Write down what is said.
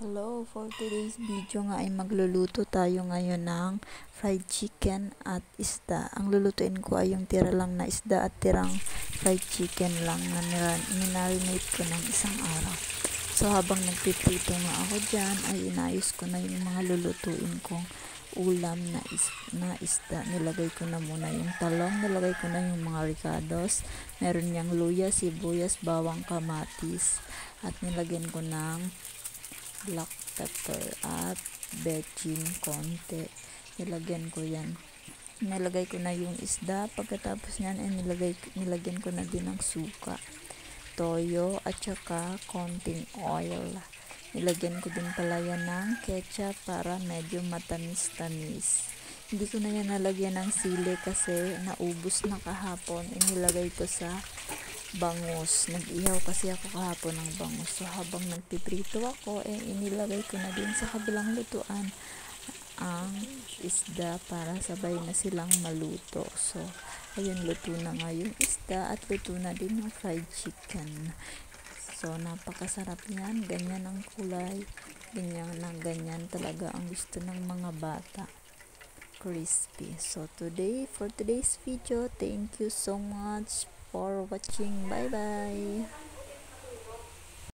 Hello, for today's video nga ay magluluto tayo ngayon ng fried chicken at isda. Ang lulutuin ko ay yung tira lang na isda at tirang fried chicken lang na minarinate ko ng isang araw. So habang nagpiprito nga ako dyan ay inayos ko na yung mga lulutuin kong ulam na isda. Nilagay ko na muna yung talong, nilagay ko na yung mga ricados, meron niyang luya, sibuyas, bawang, kamatis, at nilagyan ko ng black pepper at bechin konti. Nilagyan ko yan. Nilagay ko na yung isda. Pagkatapos nyan ay nilagyan ko na din ng suka, toyo at saka konting oil. Nilagyan ko din pala yan ng ketchup para medyo matamis-tamis. Hindi ko na yan nalagyan ng sili kasi naubos na kahapon. Inilagay ko sa bangus. Nag-ihaw kasi ako kahapon ng bangus. So habang nagpiprito ako, inilagay ko na din sa kabilang lutuan ang isda para sabay na silang maluto. So ayun, luto na nga yung isda at luto na din yung fried chicken. So napakasarap yan. Ganyan ang kulay. Ganyan talaga ang gusto ng mga bata. Crispy. So for today's video, thank you so much for watching. Bye bye.